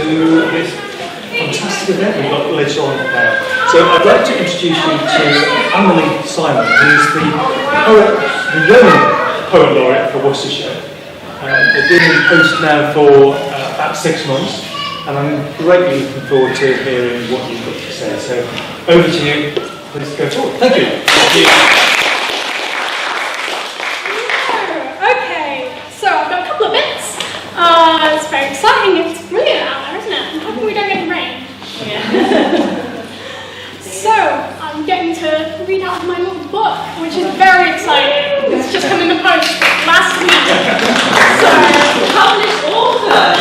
this fantastic event we've got later on now. So I'd like to introduce you to Emily Simon, who's the young poet laureate for Worcestershire. They've been in post now for about 6 months, and I'm greatly looking forward to hearing what you've got to say. So over to you. Please go forward. Thank you. Thank you. Okay, so I've got a couple of bits. It's very exciting. It's brilliant out there, isn't it? I'm hoping we don't get any rain. Yeah. So I'm getting to read out my little book, which is very exciting. It's just come in the post last week. So published author.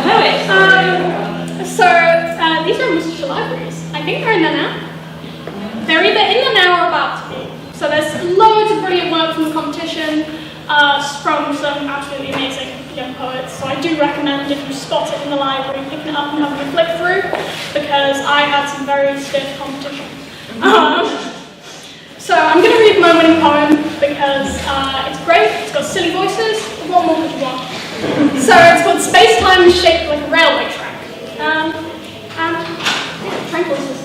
Poet. These are in Worcestershire libraries. I think they're in there now. They're either in there now or about to be. So there's loads of brilliant work from the competition, from some absolutely amazing young poets. So I do recommend, if you spot it in the library, picking it up and having a flick through, because I had some very stiff competition. So I'm going to read my winning poem because it's great, it's got silly voices. What more could you want? So it's called Space-Time Shaped Like a Railway Track. And train voices.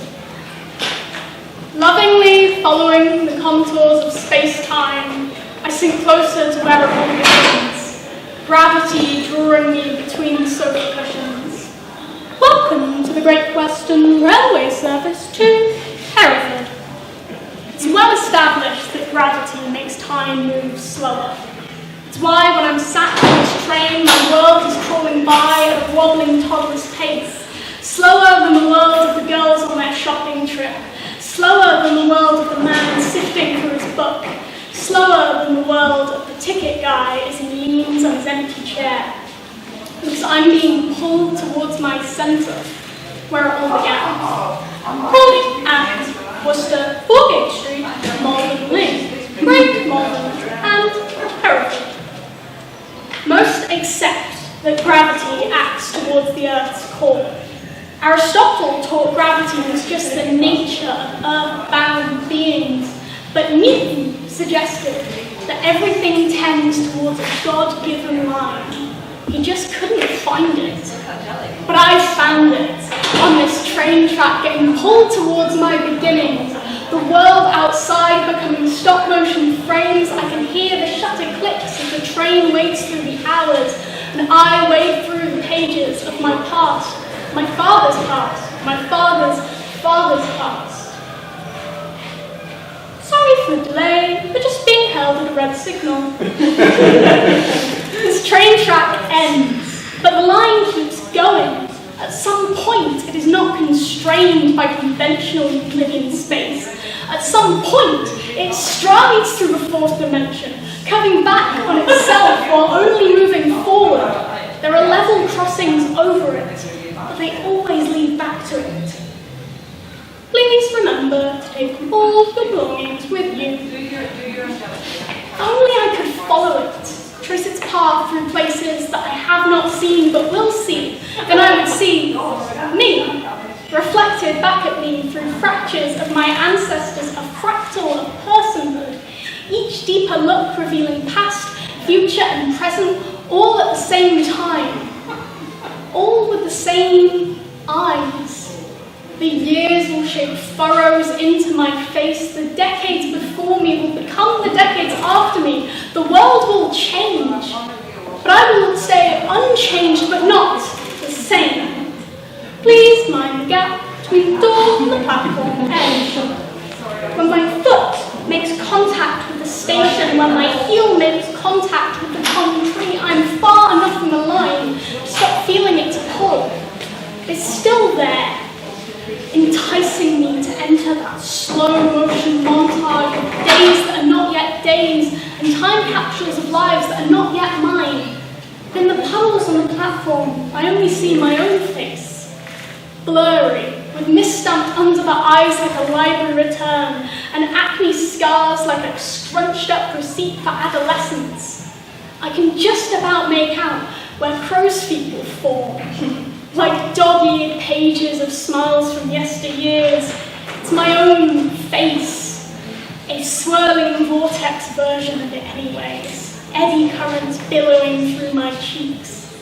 Lovingly following the contours of space-time, I sink closer to where it all begins, gravity drawing me between the sofa cushions. Welcome to the Great Western Railway Service to Hereford. It's well established that gravity makes time move slower. It's why when I'm sat on this train, my world is crawling by at a wobbling toddler's pace, slower than the world of the girls on their shopping trip, slower than the world of the man sifting through his book, slower than the world of the ticket guy as he leans on his empty chair. Because I'm being pulled towards my centre, where it all began. Crawley at Worcester, Foregate Street, Malvern Lane, Great Malvern, and Hereford. Most accept that gravity acts towards the Earth's core. Aristotle taught gravity was just the nature of earth-bound beings, but Newton suggested that everything tends towards a God-given line. He just couldn't find it. But I found it on this train track, getting pulled towards my beginnings. The world outside becoming stop-motion frames. I can hear the shutter clicks as the train waits through the hours, and I wade through the pages of my past. My father's past, my father's father's past. Sorry for the delay, we're just being held at a red signal. This train track ends, but the line keeps going. At some point, it is not constrained by conventional Euclidean space. At some point, it strides through the fourth dimension, coming back on itself while only moving forward. There are level crossings over it, but they always lead back to it. Please remember to take all your belongings with you. If only I could follow it, trace its path through places that I have not seen but will see, then I would see me, reflected back at me through fractures of my ancestors, a fractal of personhood, each deeper look revealing past, future and present, all at the same time. All with the same eyes. The years will shape furrows into my face. The decades before me will become the decades after me. The world will change. But I will stay unchanged, but not the same. Please mind the gap between the door and the platform edge. When my foot makes contact with the station, when my heel makes contact with the concrete, I'm far enough from the line to stop feeling it to pull. It's still there, enticing me to enter that slow motion montage of days that are not yet days and time capsules of lives that are not yet mine. In the puddles on the platform, I only see my own face, blurry, with misstamped under the eyes like a library return, and acne scars like a scrunched up receipt for adolescence. I can just about make out where crow's feet will form, like dog-eared pages of smiles from yesteryears. It's my own face, a swirling vortex version of it anyways, eddy currents billowing through my cheeks.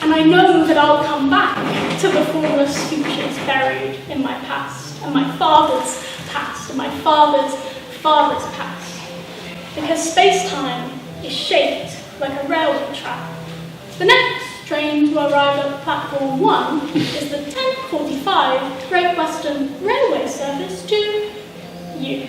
And I know that I'll come back to the formless futures buried in my past, and my father's past, and my father's father's past. Because space-time is shaped like a railway track. The next train to arrive at platform 1 is the 10:45 Great Western Railway service to you.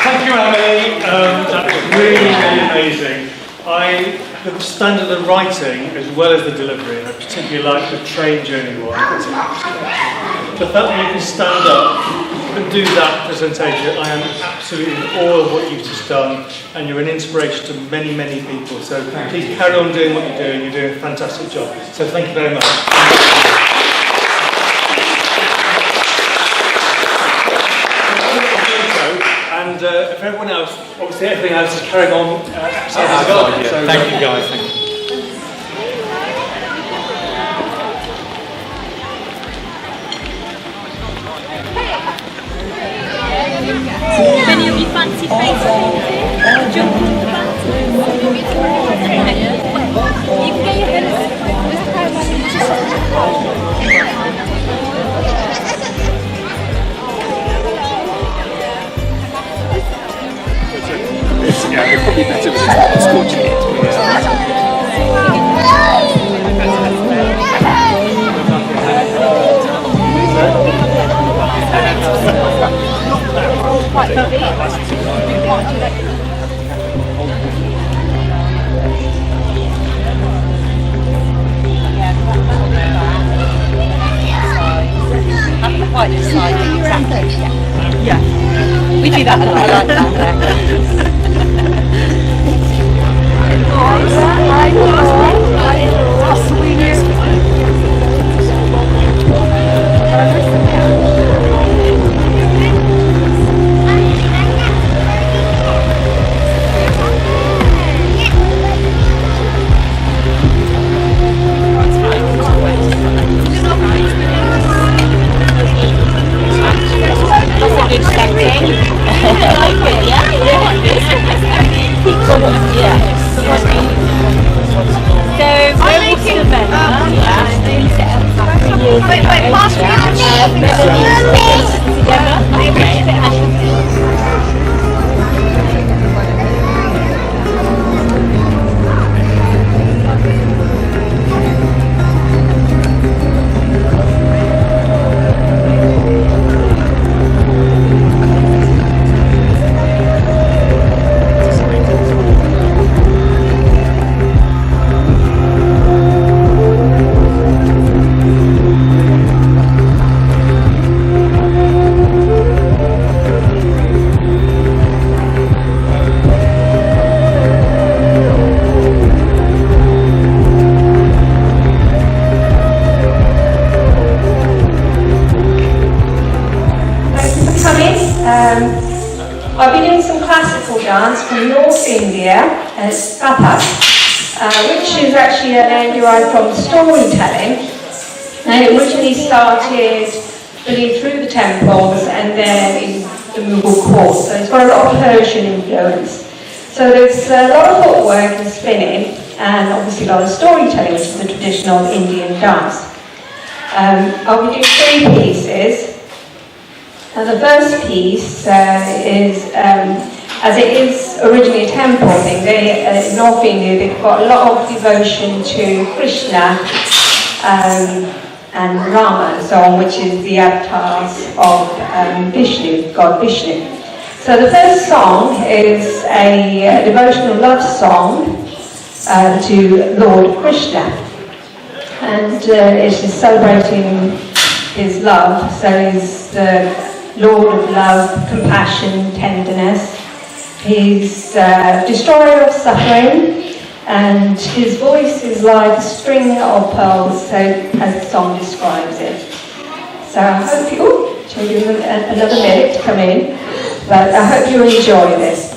Thank you, Emily. That was really, really amazing. The standard of writing, as well as the delivery, and I particularly like the train journey one. The fact that you can stand up and do that presentation, I am absolutely in awe of what you've just done, and you're an inspiration to many, many people. So please carry on doing what you're doing. You're doing a fantastic job. So thank you very much. And if everyone else, obviously everything else is carrying on outside the garden. So, thank you guys, thank you. Any of you fancy face painting? Jump on the back. You can get your head Yeah, it'd probably be better with the scorching it, to be honest. Quite decided exactly. Yeah. We do that a lot. I like that. I'll be doing some classical dance from North India, as Kathak, which is actually a name derived from storytelling. And it originally started really through the temples and then in the Mughal court. So it's got a lot of Persian influence. So there's a lot of footwork and spinning, and obviously a lot of storytelling, which is the traditional Indian dance. I'll be doing 3 pieces. The first piece is, as it is originally a temple thing, in North India they've got a lot of devotion to Krishna and Rama and so on, which is the avatars of Vishnu, God Vishnu. So the first song is a devotional love song to Lord Krishna, and it's just celebrating his love. So he's the Lord of love, compassion, tenderness. He's destroyer of suffering, and his voice is like a string of pearls, so as the song describes it. So I hope you, children, another minute to come in, but I hope you enjoy this.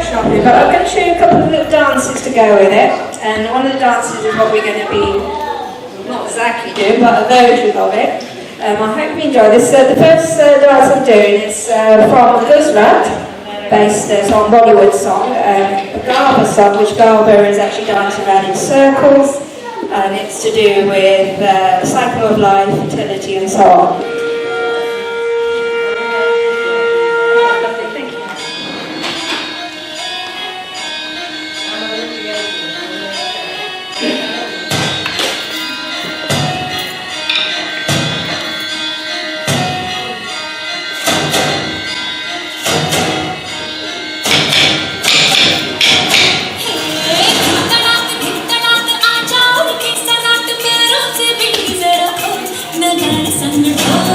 introduction of it, but I'm going to show you a couple of little dances to go with it. And one of the dances is what we're going to be, not exactly doing, but a version of it. I hope you enjoy this. The first dance I'm doing is from Gujarat, based on Bollywood song, a Garba song, which Garba is actually dancing around in circles, and it's to do with the cycle of life, fertility, and so on. Sun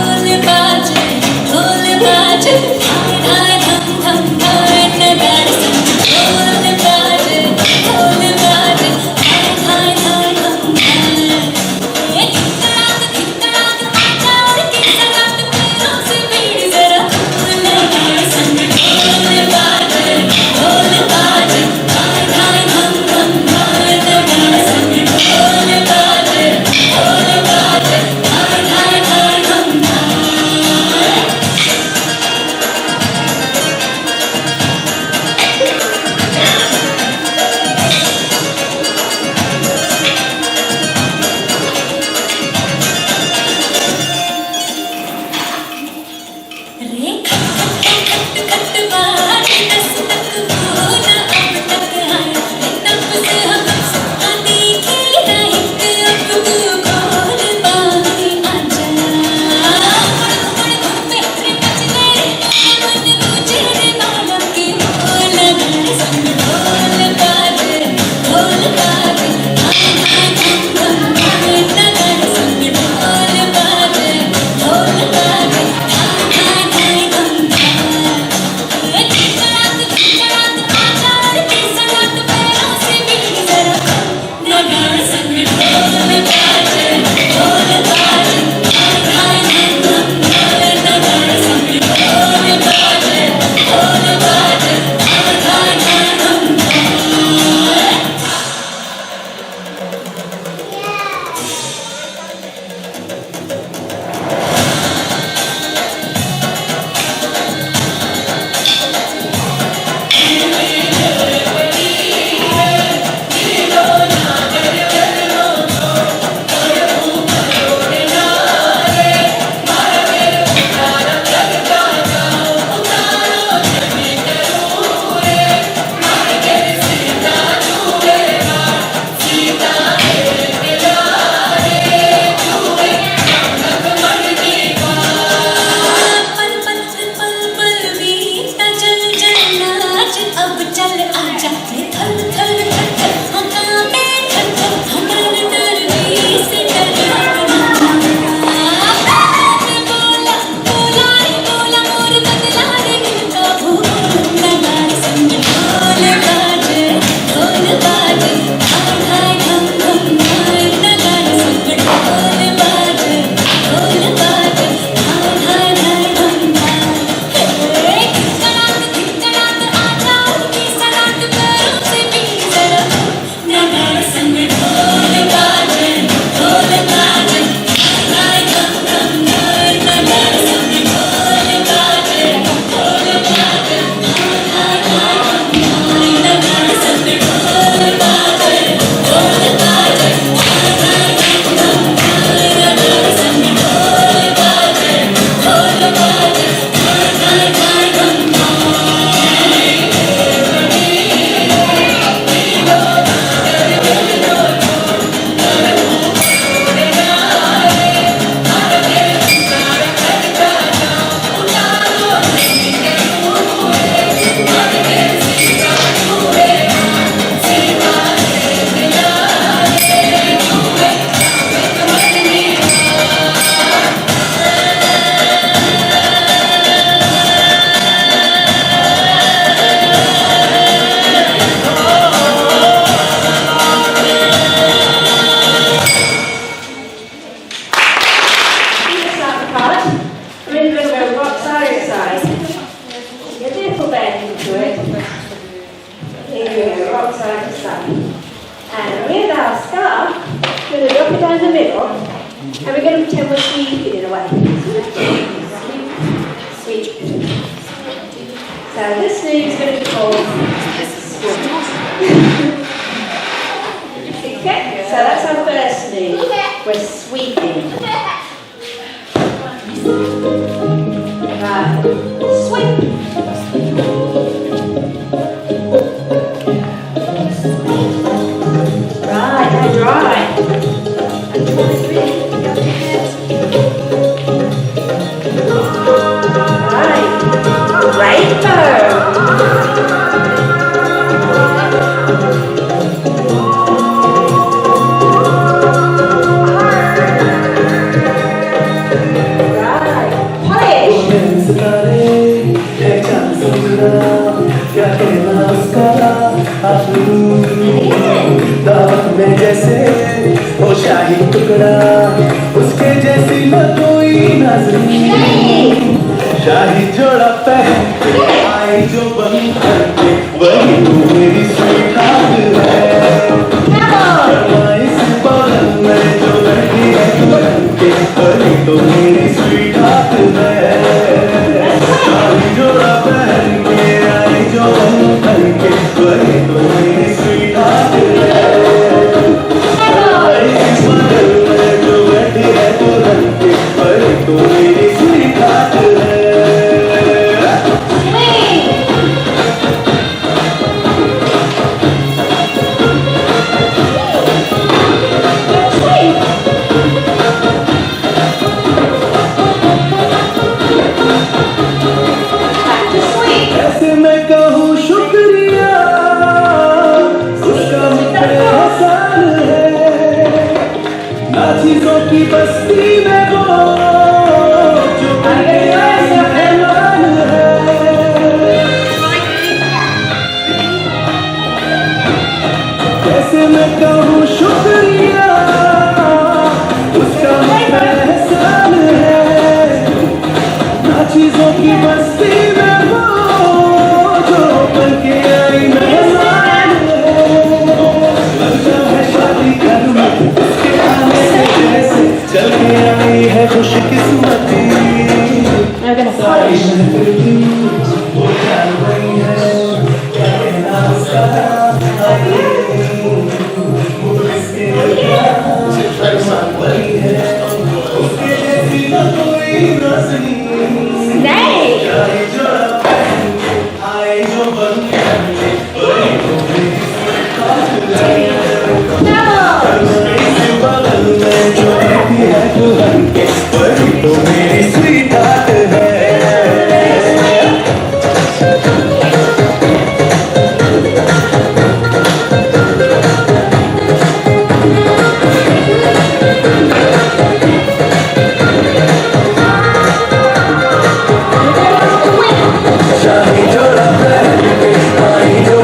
side to side. And with our scarf, we're going to drop it down the middle, and we're going to pretend we're sweeping in a way. Sweep. So this move is going to be called sweep. Okay, so that's our first move. We're sweeping. Right. Sweep. Right, now dry. Right. Rainbow. दावत में जैसे वो शाही टुकड़ा उसके जैसी न कोई नजर शाही जोड़ा पहन के आई जो बन करके वही तो मेरी स्वीटहार्ट है इस बगल में जो बैठी है तू बन के वही तो मेरी स्वीटहार्ट है शाही जोड़ा पहन के आई जो बन करके वही तो मेरी स्वीटहार्ट है इस बगल में जो बैठी है तू बन के वही तो मेरी स्वीटहार्ट है ऐसे मैं कहूँ शुक्रिया उसका मुझ पे एहसान है ना चीजों की बस्ती में वो जो मेहमान है ऐसे मैं कहूँ शुक्रिया उसका मुझ पे एहसान है ना चीजों की बस्ती में वो जो बन के आई मेहमान है लगता है शादी घर में उसके आने से जैसे चल के आई है खुशकिस्मती सारी महफिल की वो जान गई है क्या कहना उसका आगे वो इसके फरमान वही है उसके जैसी न कोई नजरी शाही जोड़ा पहन के आए जो बन करके वही तो मेरी स्वीटहार्ट है इस बगल में जो बैठी है तू बन के वही तो मेरी स्वीटहार्ट है शाही जोड़ा पहन के आई जो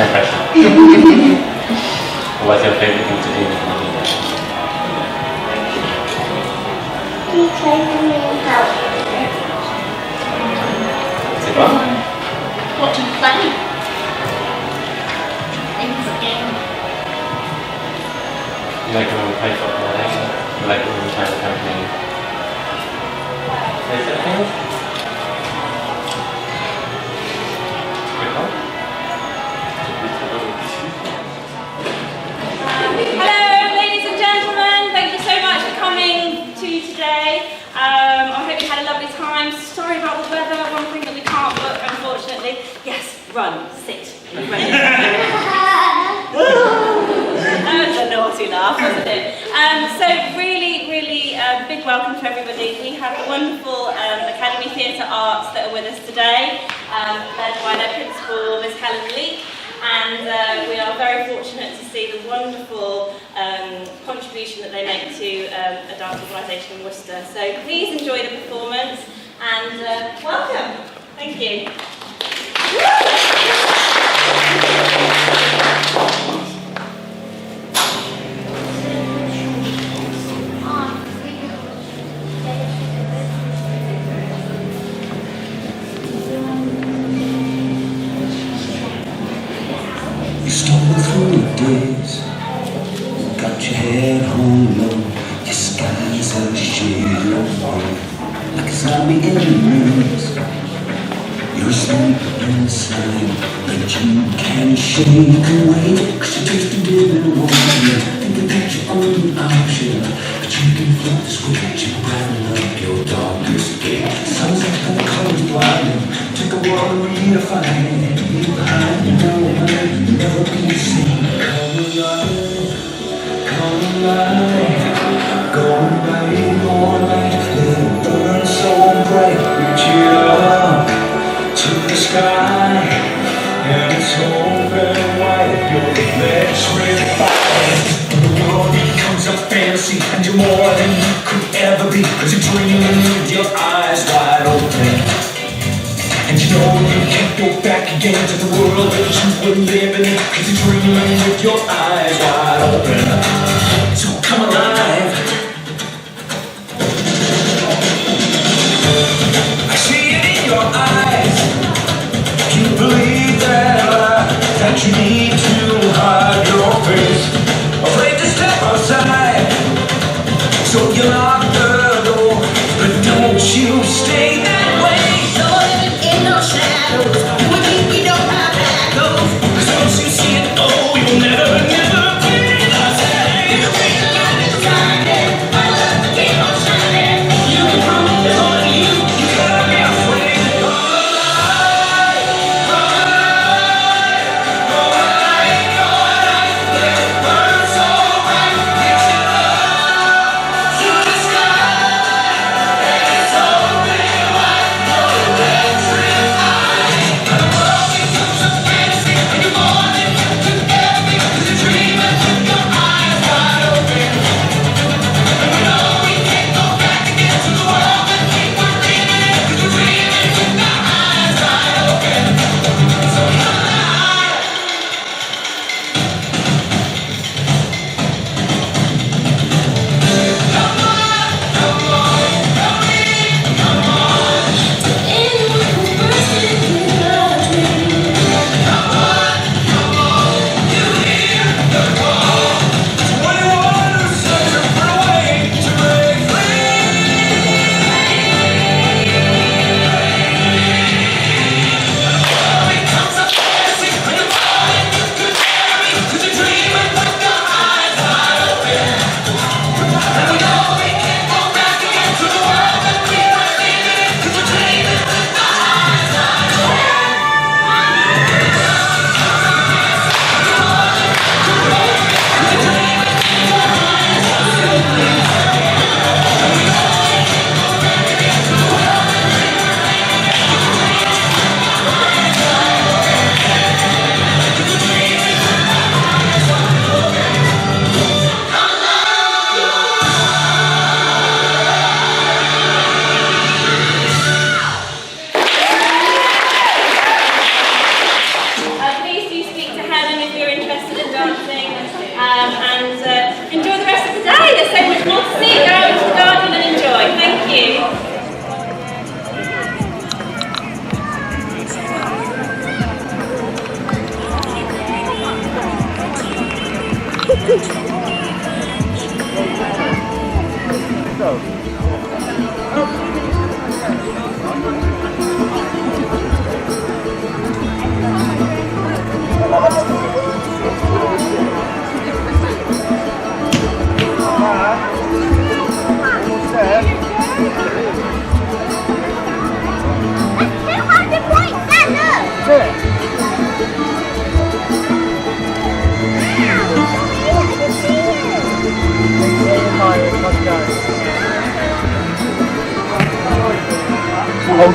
No pressure. What's your favourite thing to do when you do that? Is it fun? What do you play? Things again. You like it when we play football, don't you? You like it when we play the company. Is that thing? Hello, ladies and gentlemen. Thank you so much for coming to today. I hope you had a lovely time. Sorry about the weather. One thing that we can't book, unfortunately. Yes, run, sit, and run. That was a naughty laugh, wasn't it? So really, really big welcome to everybody. We have the wonderful Academy Theatre Arts that are with us today, led by their principal, Miss Helen Leake. And we are very fortunate to see the wonderful contribution that they make to a dance organisation in Worcester. So please enjoy the performance and welcome. Thank you. You stumble through the days, got your head hung low, your skies are shade of white, like a zombie in the mirrors. You're asleep inside, but you can't shake away, 'cause you tasted dinner wine, thinking that you're on the option, but you can flip the switch and brighten up your darkest gate. Sounds like the colors blinding, take a while to redefine it, leave behind you know you'll never be seen. Come alive, going right all night, let it burn so bright, reach it up to the sky, and it's open wide, you're the next red fire. The world becomes a fantasy, and you're more than you could ever be, 'cause you're dreaming with your eyes wide open. And you know you can't go back again to the world that you were living in, 'cause you're dreaming with your eyes wide open. So come alive. I see it in your eyes. You believe that you need to hide your face, afraid to step outside, so you lock the door, but don't you stay that way. You're living in no shadows, you and me, we know how that goes, 'cause once you see it, oh, you'll never, never be the same. You realize it's shining, my love keep on shining, you can prove it's on you, you gotta be afraid to go alive.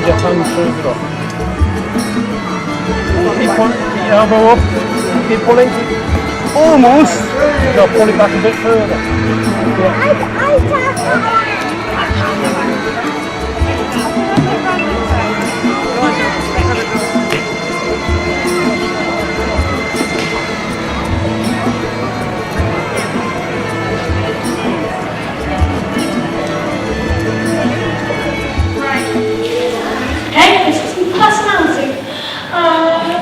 your hand further up. Keep pulling, keep your elbow up, keep pulling. Almost. Now pull it back a bit further. Okay, this is some personality.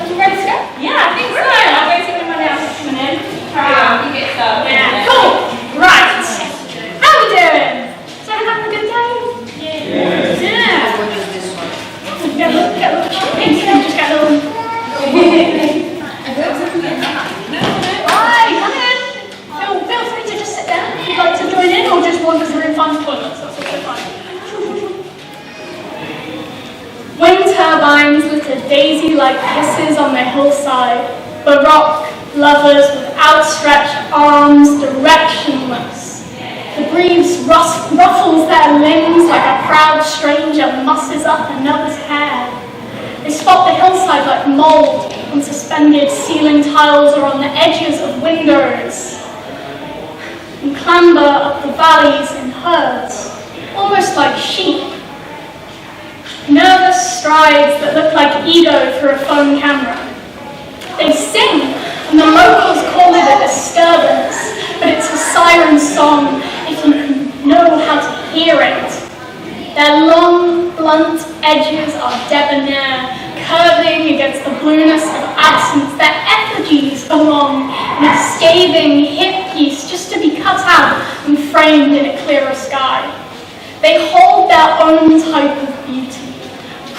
You ready to go? Yeah, I think so. I'll wait till everyone else is coming in. You get started. Yeah, cool. Right. How we doing? So having a good day? Yeah. Get a little shopping. Just get a little. Hi, come in. Feel free to just sit down if you'd like to join in or just wander through and find the toilets. That's also fine. Wind turbines litter daisy-like hisses on the hillside, baroque lovers with outstretched arms, directionless. The breeze ruffles their limbs like a proud stranger musses up another's hair. They spot the hillside like mold on suspended ceiling tiles or on the edges of windows, and clamber up the valleys in herds, almost like sheep. Nervous strides that look like ego through a phone camera. They sing, and the locals call it a disturbance, but it's a siren song if you can know how to hear it. Their long, blunt edges are debonair, curving against the blueness of absence. Their effigies belong in a scathing hip piece just to be cut out and framed in a clearer sky. They hold their own type of beauty.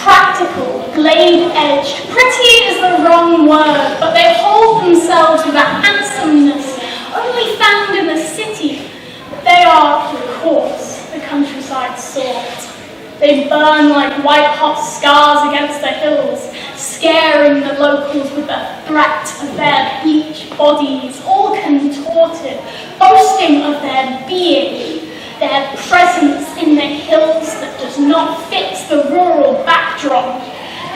Practical, blade-edged. Pretty is the wrong word, but they hold themselves with a handsomeness only found in the city. They are, of course, the countryside sort. They burn like white-hot scars against the hills, scaring the locals with the threat of their bleached bodies, all contorted, boasting of their being. Their presence in the hills that does not fit the rural backdrop.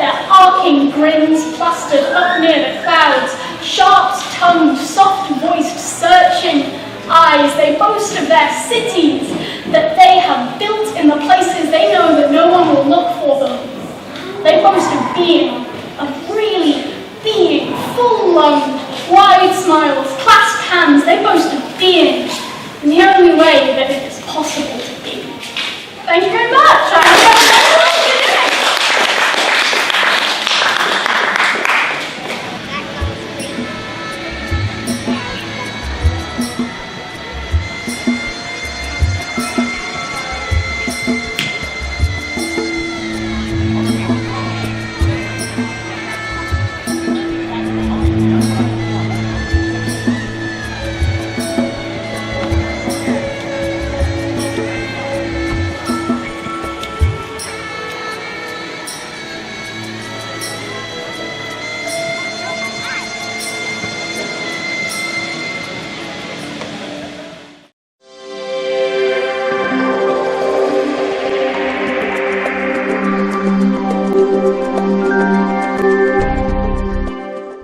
Their arcing grins plastered up near the clouds, sharp-tongued, soft-voiced, searching eyes. They boast of their cities that they have built in the places they know that no one will look for them. They boast of being, of